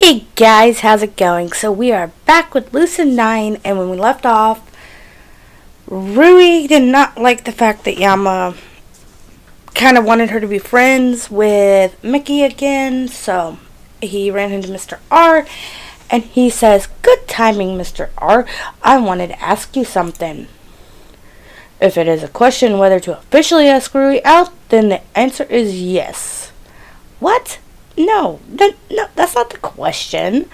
Hey guys, how's it going? So we are back with Lucid9, and when we left off, Rui did not like the fact that Yama kind of wanted her to be friends with Mickey again, so he ran into Mr. R, and he says, "Good timing, Mr. R. I wanted to ask you something. If it is a question whether to officially ask Rui out, then the answer is yes." What? No, that's not the question.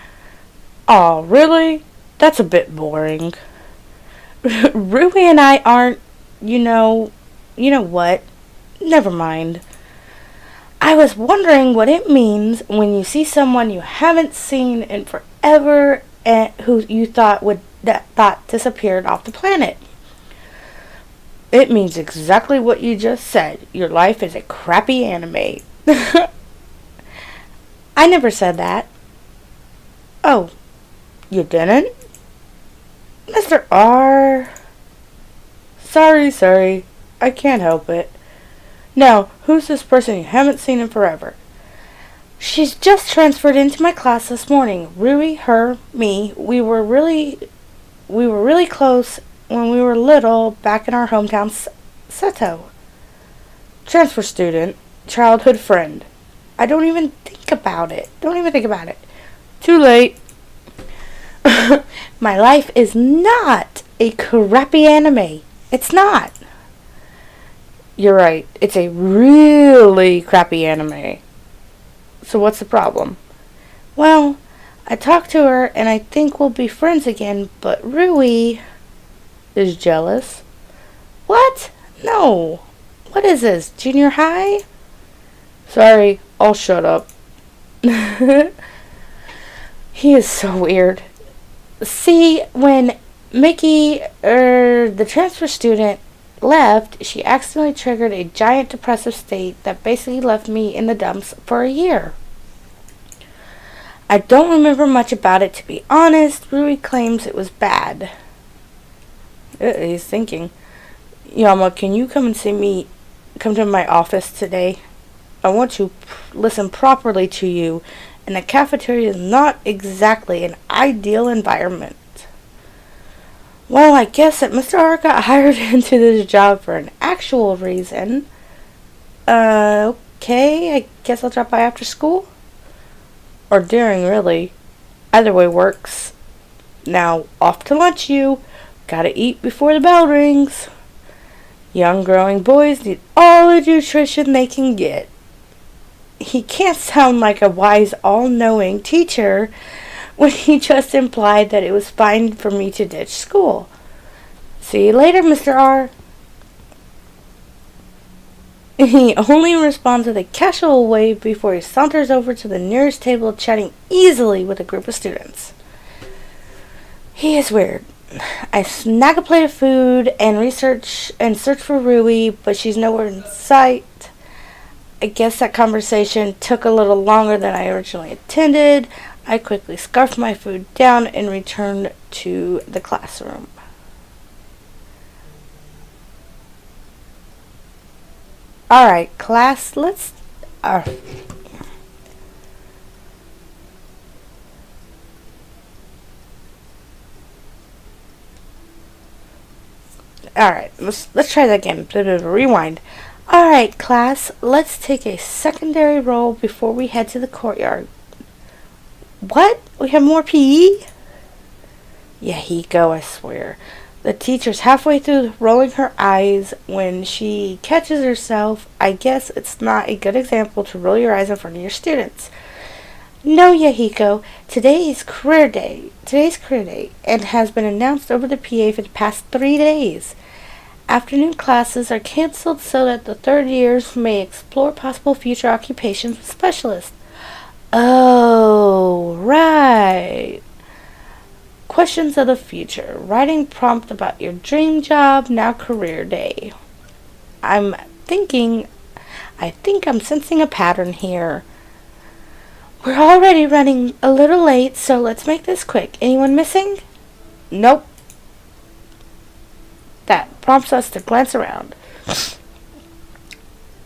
Oh, really? That's a bit boring. Rui and I aren't, you know what? Never mind. I was wondering what it means when you see someone you haven't seen in forever and who you thought disappeared off the planet. It means exactly what you just said. Your life is a crappy anime. I never said that. Oh, you didn't? Mr. R. Sorry. I can't help it. Now, who's this person you haven't seen in forever? She's just transferred into my class this morning. Rui, her, me, we were really close when we were little back in our hometown, Seto. Transfer student, childhood friend. I don't even think about it. Too late. My life is not a crappy anime. It's not. You're right. It's a really crappy anime. So what's the problem? Well, I talked to her and I think we'll be friends again, but Rui is jealous. What? No. What is this? Junior high? Sorry, I'll shut up. He is so weird. See, when Mickey, the transfer student, left, she accidentally triggered a giant depressive state that basically left me in the dumps for a year. I don't remember much about it, to be honest. Rui claims it was bad. He's thinking. Yama, can you come to my office today? I want to listen properly to you, and the cafeteria is not exactly an ideal environment. Well, I guess that Mr. R got hired into this job for an actual reason. Okay, I guess I'll drop by after school? Or during, really. Either way works. Now, off to lunch you. Gotta eat before the bell rings. Young growing boys need all the nutrition they can get. He can't sound like a wise, all-knowing teacher when he just implied that it was fine for me to ditch school. See you later, Mr. R. He only responds with a casual wave before he saunters over to the nearest table, chatting easily with a group of students. He is weird. I snag a plate of food and search for Rui, but she's nowhere in sight. I guess that conversation took a little longer than I originally intended. I quickly scarfed my food down and returned to the classroom. Alright, class, let's... Alright, let's try that again. Bit of a rewind. Alright, class, let's take a secondary roll before we head to the courtyard. What? We have more PE? Yahiko, I swear. The teacher's halfway through rolling her eyes when she catches herself. I guess it's not a good example to roll your eyes in front of your students. No, Yahiko, today's career day, and has been announced over the PA for the past 3 days. Afternoon classes are canceled so that the third years may explore possible future occupations with specialists. Oh, right. Questions of the future. Writing prompt about your dream job, now career day. I think I'm sensing a pattern here. We're already running a little late, so let's make this quick. Anyone missing? Nope. That prompts us to glance around.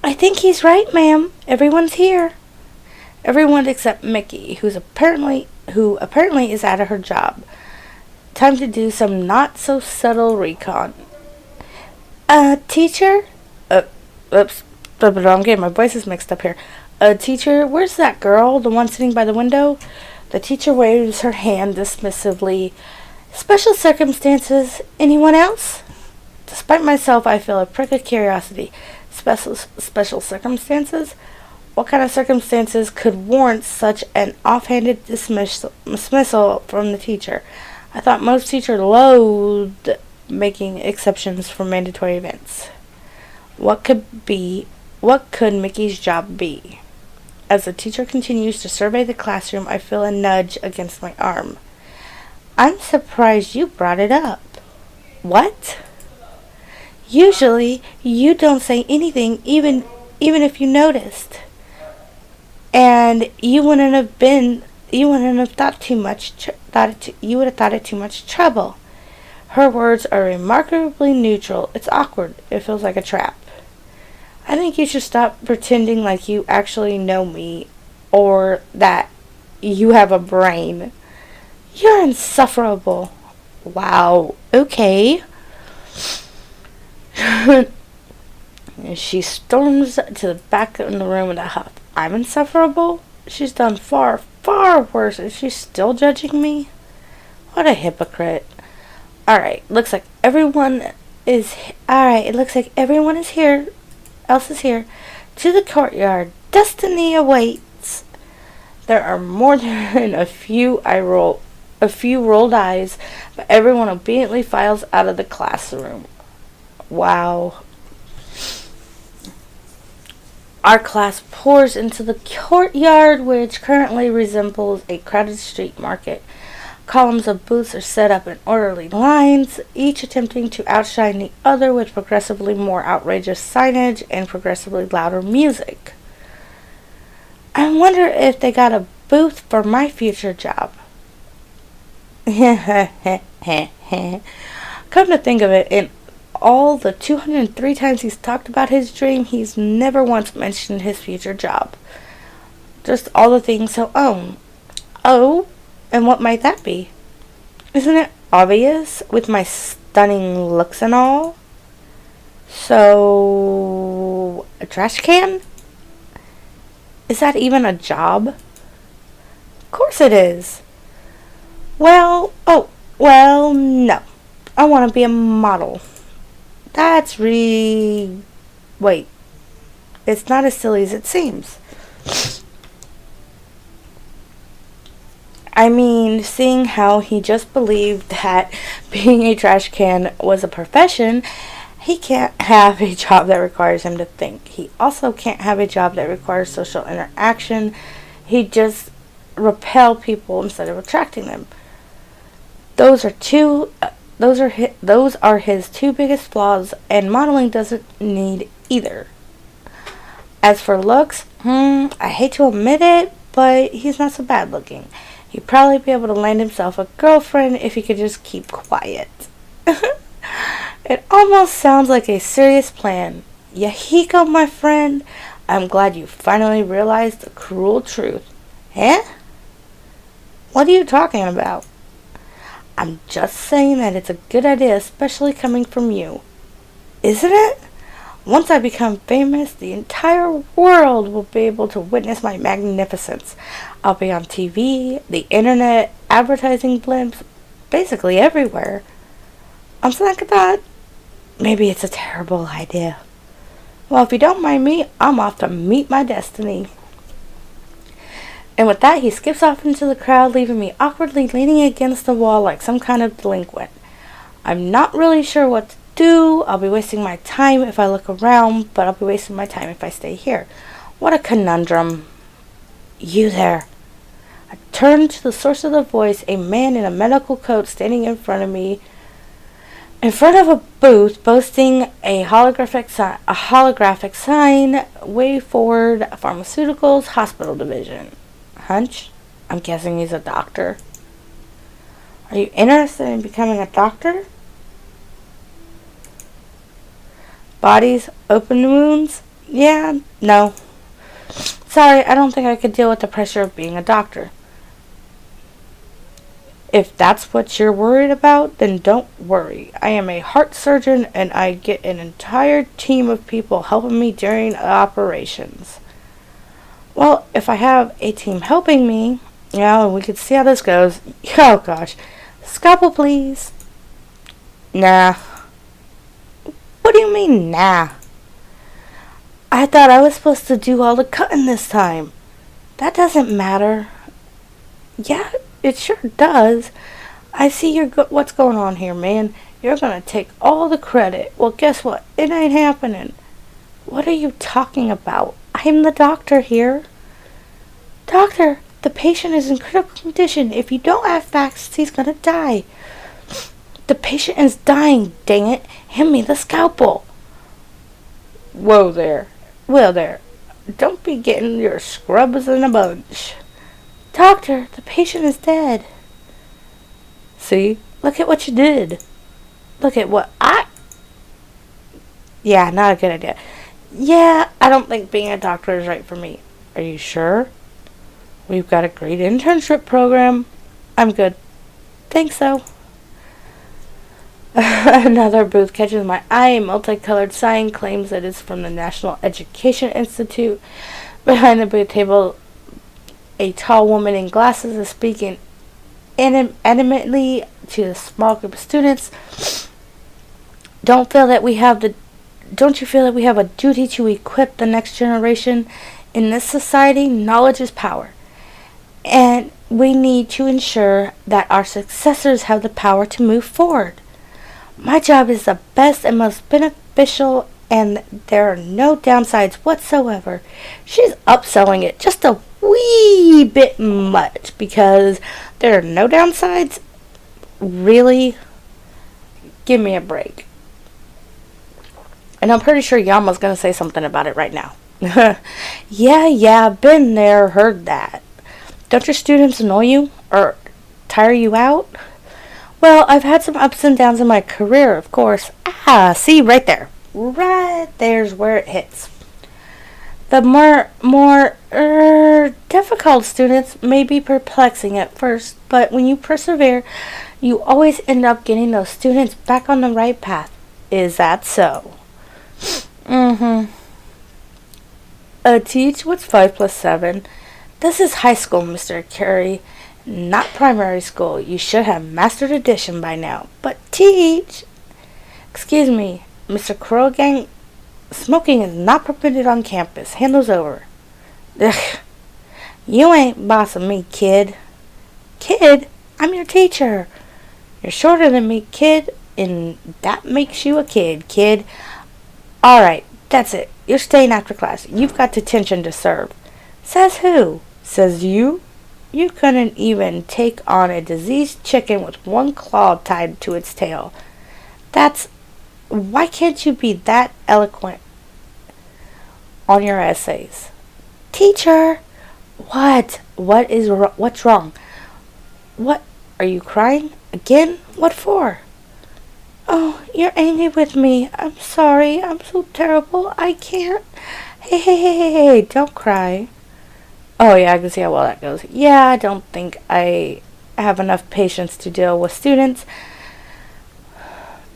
I think he's right, ma'am. Everyone's here. Everyone except Mickey, who's apparently who apparently is out of her job. Time to do some not so subtle recon. Teacher? Oops. I'm getting my voices mixed up here. Teacher, where's that girl, the one sitting by the window? The teacher waves her hand dismissively. Special circumstances. Anyone else? Despite myself, I feel a prick of curiosity. Special circumstances? What kind of circumstances could warrant such an offhanded dismissal from the teacher? I thought most teachers loathed making exceptions for mandatory events. What could Mickey's job be? As the teacher continues to survey the classroom, I feel a nudge against my arm. I'm surprised you brought it up. What? Usually, you don't say anything, even if you noticed. And you would have thought it too much trouble. Her words are remarkably neutral. It's awkward. It feels like a trap. I think you should stop pretending like you actually know me or that you have a brain. You're insufferable. Wow. Okay. She storms to the back of the room in a huff. I'm insufferable? She's done far, far worse, and she's still judging me? What a hypocrite. Alright, looks like everyone is here. Else is here. To the courtyard. Destiny awaits. There are more than a few rolled eyes, but everyone obediently files out of the classroom. Wow. Our class pours into the courtyard, which currently resembles a crowded street market. Columns of booths are set up in orderly lines, each attempting to outshine the other with progressively more outrageous signage and progressively louder music. I wonder if they got a booth for my future job. Come to think of it, in all the 203 times he's talked about his dream, he's never once mentioned his future job. Just all the things he'll own. Oh, and what might that be? Isn't it obvious with my stunning looks and all? So, a trash can? Is that even a job? Of course it is. Well, no. I want to be a model. Wait. It's not as silly as it seems. I mean, seeing how he just believed that being a trash can was a profession, he can't have a job that requires him to think. He also can't have a job that requires social interaction. He just repel people instead of attracting them. Those are his two biggest flaws, and modeling doesn't need either. As for looks, I hate to admit it, but he's not so bad looking. He'd probably be able to land himself a girlfriend if he could just keep quiet. It almost sounds like a serious plan. Yahiko, my friend, I'm glad you finally realized the cruel truth. Eh? What are you talking about? I'm just saying that it's a good idea, especially coming from you. Isn't it? Once I become famous, the entire world will be able to witness my magnificence. I'll be on TV, the internet, advertising blimps, basically everywhere. I'm thinking that maybe it's a terrible idea. Well, if you don't mind me, I'm off to meet my destiny. And with that, he skips off into the crowd, leaving me awkwardly leaning against the wall like some kind of delinquent. I'm not really sure what to do. I'll be wasting my time if I look around, but I'll be wasting my time if I stay here. What a conundrum. You there. I turned to the source of the voice, a man in a medical coat standing in front of me, in front of a booth boasting a holographic sign, Way Forward Pharmaceuticals Hospital Division. Hunch? I'm guessing he's a doctor. Are you interested in becoming a doctor? Bodies, open wounds? Yeah, no. Sorry, I don't think I could deal with the pressure of being a doctor. If that's what you're worried about, then don't worry. I am a heart surgeon and I get an entire team of people helping me during operations. Well, if I have a team helping me, and we could see how this goes. Oh gosh. Scalpel, please. Nah. What do you mean, nah? I thought I was supposed to do all the cutting this time. That doesn't matter. Yeah, it sure does. I see what's going on here, man. You're gonna take all the credit. Well, guess what? It ain't happening. What are you talking about? I'm the doctor here. Doctor, the patient is in critical condition. If you don't have facts, he's gonna die. The patient is dying, dang it. Hand me the scalpel. Whoa there. Well there. Don't be getting your scrubs in a bunch. Doctor, the patient is dead. See? Look at what you did. Look at what Yeah, not a good idea. Yeah, I don't think being a doctor is right for me. Are you sure? We've got a great internship program. I'm good. Think so. Another booth catches my eye. A multicolored sign claims that it's from the National Education Institute. Behind the booth table, a tall woman in glasses is speaking animately to a small group of students. Don't you feel that we have a duty to equip the next generation? In this society, knowledge is power. And we need to ensure that our successors have the power to move forward. My job is the best and most beneficial, and there are no downsides whatsoever. She's upselling it just a wee bit much because there are no downsides. Really? Give me a break. And I'm pretty sure Yama's going to say something about it right now. Yeah, been there, heard that. Don't your students annoy you or tire you out? Well, I've had some ups and downs in my career, of course. See, right there. Right there's where it hits. The more difficult students may be perplexing at first, but when you persevere, you always end up getting those students back on the right path. Is that so? Mm-hmm. Teach, what's 5 plus 7? This is high school, Mr. Carey, not primary school. You should have mastered addition by now. But teach! Excuse me, Mr. Krogang, smoking is not permitted on campus. Hand those over. Ugh. You ain't bossing me, kid. Kid? I'm your teacher. You're shorter than me, kid, and that makes you a kid. Alright, that's it. You're staying after class. You've got detention to serve. Says who? Says you? You couldn't even take on a diseased chicken with one claw tied to its tail. Why can't you be that eloquent on your essays? Teacher! What? What's wrong? What? Are you crying? Again? What for? Oh, you're angry with me. I'm sorry. I'm so terrible. I can't. Hey, don't cry. Oh, yeah, I can see how well that goes. Yeah, I don't think I have enough patience to deal with students.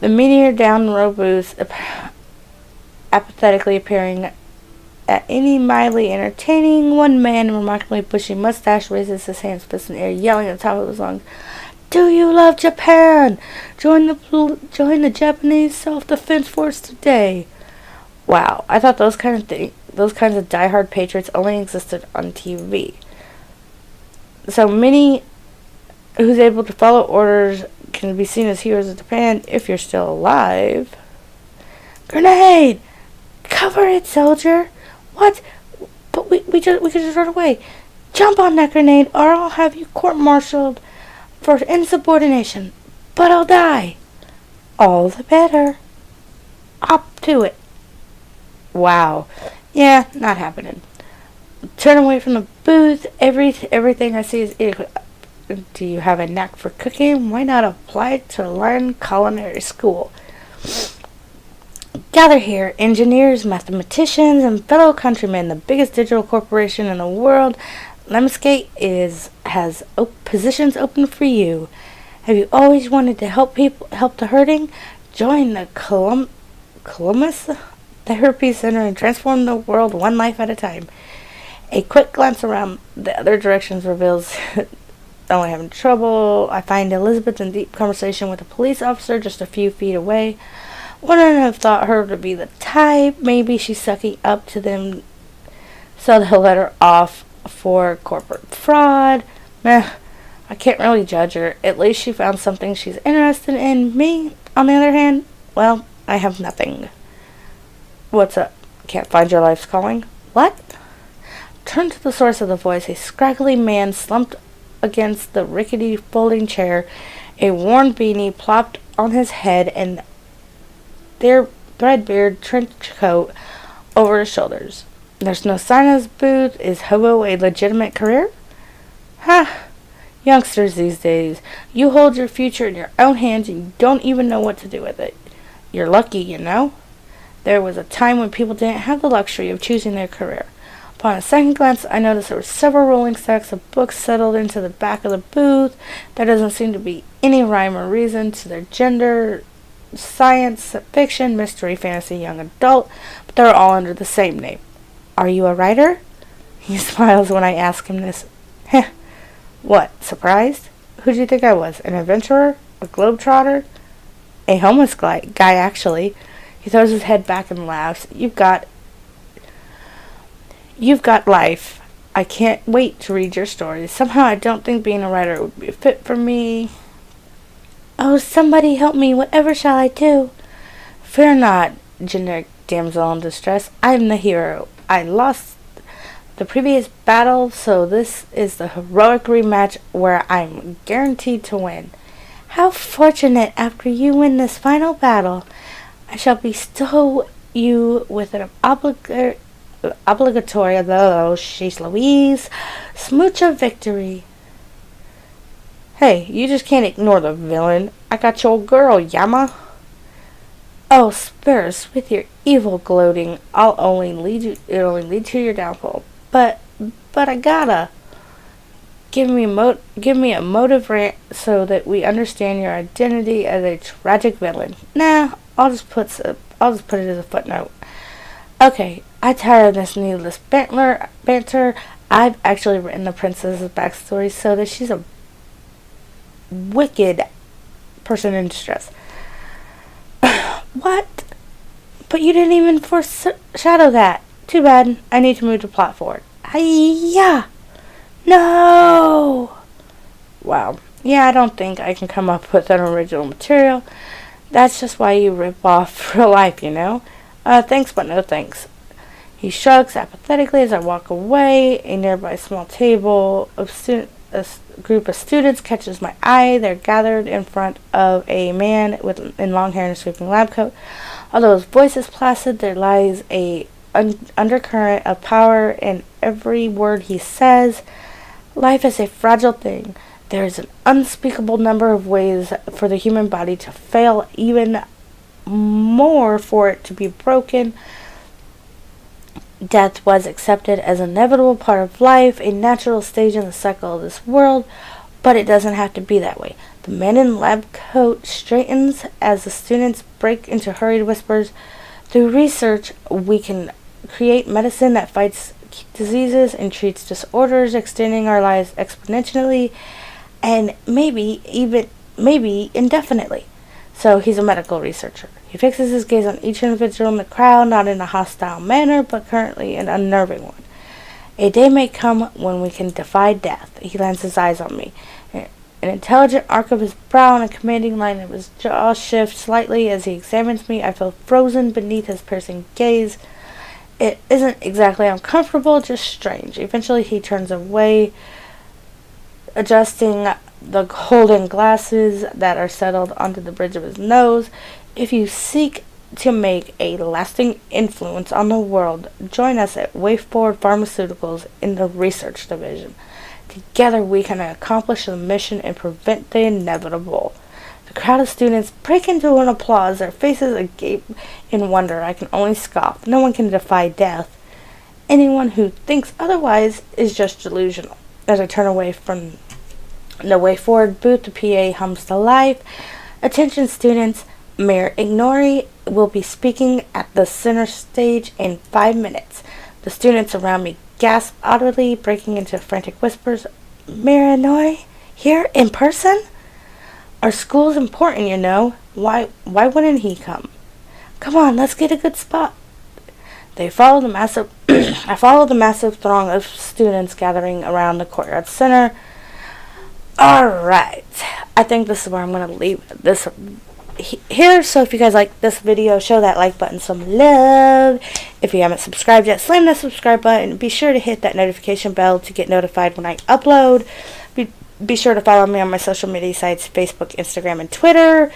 The meteor down row booth apathetically appearing at any mildly entertaining. One man, remarkably bushy mustache, raises his hands, fists in the air, yelling at the top of his lungs, "Do you love Japan? Join the Japanese self-defense force today." Wow, I thought those kinds of diehard patriots only existed on TV. So many who's able to follow orders can be seen as heroes of Japan if you're still alive. Grenade! Cover it, soldier! What? But we could just run away. Jump on that grenade or I'll have you court-martialed for insubordination. But I'll die. All the better. Up to it. Wow. Yeah, not happening. Turn away from the booth. Everything I see is... Do you have a knack for cooking? Why not apply to learn culinary school? Gather here, engineers, mathematicians, and fellow countrymen. The biggest digital corporation in the world, Lemskate, has positions open for you. Have you always wanted to help the hurting? Join the Columbus Therapy Center and transform the world one life at a time. A quick glance around the other directions reveals only having trouble. I find Elizabeth in deep conversation with a police officer just a few feet away. Wouldn't have thought her to be the type. Maybe she's sucking up to them so they'll let her off for corporate fraud. Meh, I can't really judge her. At least she found something she's interested in. Me, on the other hand, well, I have nothing. What's up? Can't find your life's calling? What? Turn to the source of the voice. A scraggly man slumped against the rickety folding chair, a worn beanie plopped on his head, and their threadbare trench coat over his shoulders. There's no sign of his booth. Is hobo a legitimate career? Ha! Youngsters these days, you hold your future in your own hands and you don't even know what to do with it. You're lucky, you know. There was a time when people didn't have the luxury of choosing their career. Upon a second glance, I noticed there were several rolling stacks of books settled into the back of the booth. There doesn't seem to be any rhyme or reason to their gender, science, fiction, mystery, fantasy, young adult, but they're all under the same name. Are you a writer? He smiles when I ask him this. Heh. What, surprised? Who do you think I was? An adventurer? A globetrotter? A homeless guy, actually. He throws his head back and laughs. You've got life. I can't wait to read your stories. Somehow I don't think being a writer would be a fit for me. Oh, somebody help me. Whatever shall I do? Fear not, generic damsel in distress. I am the hero. I lost the previous battle, so this is the heroic rematch where I'm guaranteed to win. How fortunate! After you win this final battle, I shall bestow you with an obligatory, though she's Louise, smooch of victory. Hey, you just can't ignore the villain. I got your girl, Yama. Oh, Spurs, with your evil gloating, it'll only lead to your downfall. But I gotta. Give me a motive rant so that we understand your identity as a tragic villain. Nah, I'll just put it as a footnote. Okay, I tire of this needless banter. I've actually written the princess's backstory so that she's a wicked person in distress. What? But you didn't even foreshadow that. Too bad. I need to move the plot forward. Hiya! No! Wow. Yeah, I don't think I can come up with an original material. That's just why you rip off real life, you know? Thanks, but no thanks. He shrugs apathetically as I walk away. A nearby small table of a group of students catches my eye. They're gathered in front of a man in long hair and a sweeping lab coat. Although his voice is placid, there lies a undercurrent of power in every word he says. Life is a fragile thing. There is an unspeakable number of ways for the human body to fail, even more for it to be broken. Death was accepted as an inevitable part of life, a natural stage in the cycle of this world, but it doesn't have to be that way. The man in lab coat straightens as the students break into hurried whispers. Through research, we can create medicine that fights diseases and treats disorders, extending our lives exponentially and maybe indefinitely. So he's a medical researcher. He fixes his gaze on each individual in the crowd, not in a hostile manner, but currently an unnerving one. A day may come when we can defy death. He lands his eyes on me. An intelligent arc of his brow and a commanding line of his jaw shift slightly as he examines me. I feel frozen beneath his piercing gaze. It isn't exactly uncomfortable, just strange. Eventually he turns away, adjusting the golden glasses that are settled onto the bridge of his nose. If you seek to make a lasting influence on the world, join us at WayForward Pharmaceuticals in the research division. Together we can accomplish the mission and prevent the inevitable. The crowd of students break into an applause, their faces agape in wonder. I can only scoff. No one can defy death. Anyone who thinks otherwise is just delusional. As I turn away from The way forward booth, the PA hums to life. Attention students, Mayor Ignori will be speaking at the center stage in 5 minutes. The students around me gasp audibly, breaking into frantic whispers. Mayor Ignori? Here? In person? Our school's important, you know. Why wouldn't he come? Come on, let's get a good spot. They follow the massive I follow the massive throng of students gathering around the courtyard center. Alright. I think this is where I'm going to leave this here. So if you guys like this video, show that like button some love. If you haven't subscribed yet, slam that subscribe button. Be sure to hit that notification bell to get notified when I upload. Be sure to follow me on my social media sites, Facebook, Instagram, and Twitter,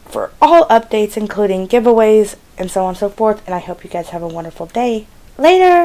for all updates, including giveaways and so on and so forth. And I hope you guys have a wonderful day. Later!